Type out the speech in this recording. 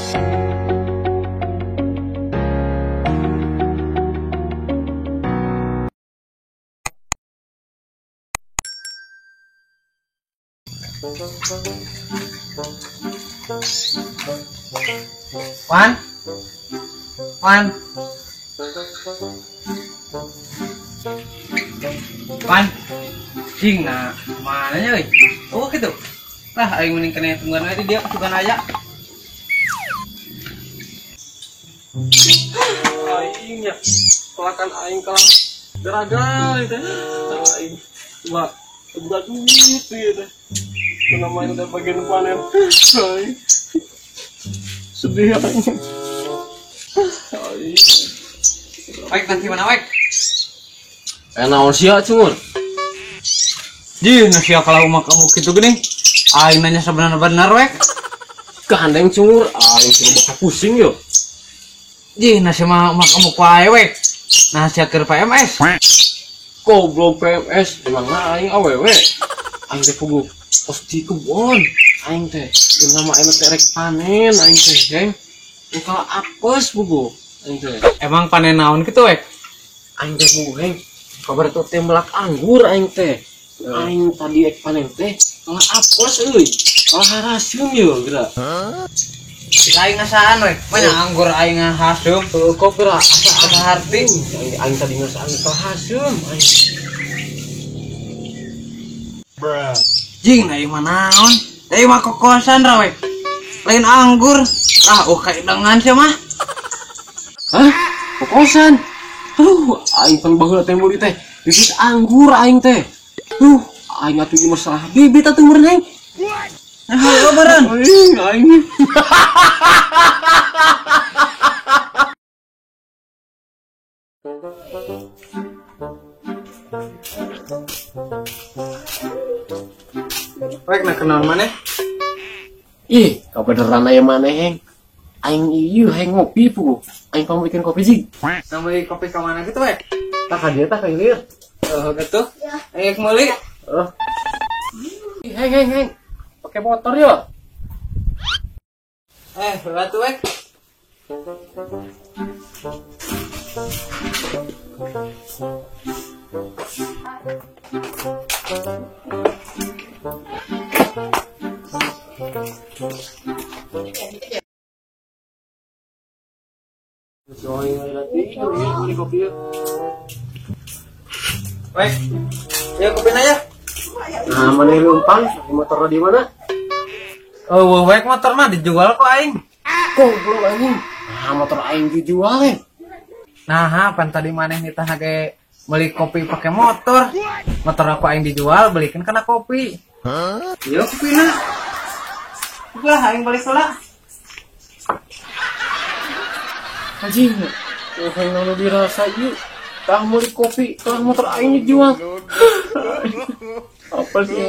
Wan, Wan, Wan, cing nah mana nya? Oh gitu. Lah, aing mending kena tungguan aja dia kesukaan aja. Aingnya, kelakan aing kalah gara-gara itu. Aing cuma seberat duit itu. Namanya udah bagian panen. Aing sedih aing. Wek nanti mana wek? Naon sia cungur? Ji, nasi kalau umak kamu gitu gini. Aing nanya sebenar-benar wek. Gandeng cungur, aing cuma bakal pusing yo. Ji, nasi mah umak kamu kuai wek. Nasi akhir PMS. Goblok PMS, emang aing awewe. Aing teh kudu pasti kebon. Aing teh, nama aing teh rek panen aing teh, geng. Engkau apes bugo. Aing teh. Emang panen naon gitu wek? Aing teh bugo, geng. Kabar tuh tembelak anggur aing teh. Aing tadi ek panen teh, malah apes euy. Malah harasium yo, geura. Aing ngasaan wek. Banyak anggur aing ngahasum. Kok geura Asa harti. aing tadi ngasaan harasium aing. Jing, aing mah naon? Aing mah kokosan ra wek. Lain anggur. Ah, kayak dengan sih mah. Hah? Kokosan? Aing pan baheula teh murid teh. Bibit anggur aing teh. Aing atuh ieu masalah bibit atuh meureun. Halo beren. Aing. Wek nak kenal mana? Ih, kabeneran aya maneh heng. Aing ieu heng ngopi pu. Aing pamit bikin kopi sih. Namanya kopi ke mana gitu wek? Tak ka dieu tak ka ieu. Oh gitu. Aing kembali. Heng. Pakai motor yo. Batu wek. Wek, ya kopi aja. Nah, mana lumpan? Motor di mana? Oh, wek motor mah dijual kok aing. Goblok anjing. Nah, motor aing dijual ya. Nah, pan tadi maneh nitah ge beli kopi pakai motor. Motor aku aing dijual, belikan kena kopi. Hah? Iya kopina. Udah aing balik heula. Anjing. Yang lalu dirasa ieu. Tah meuli kopi, tah motor aing dijual. Apa sih?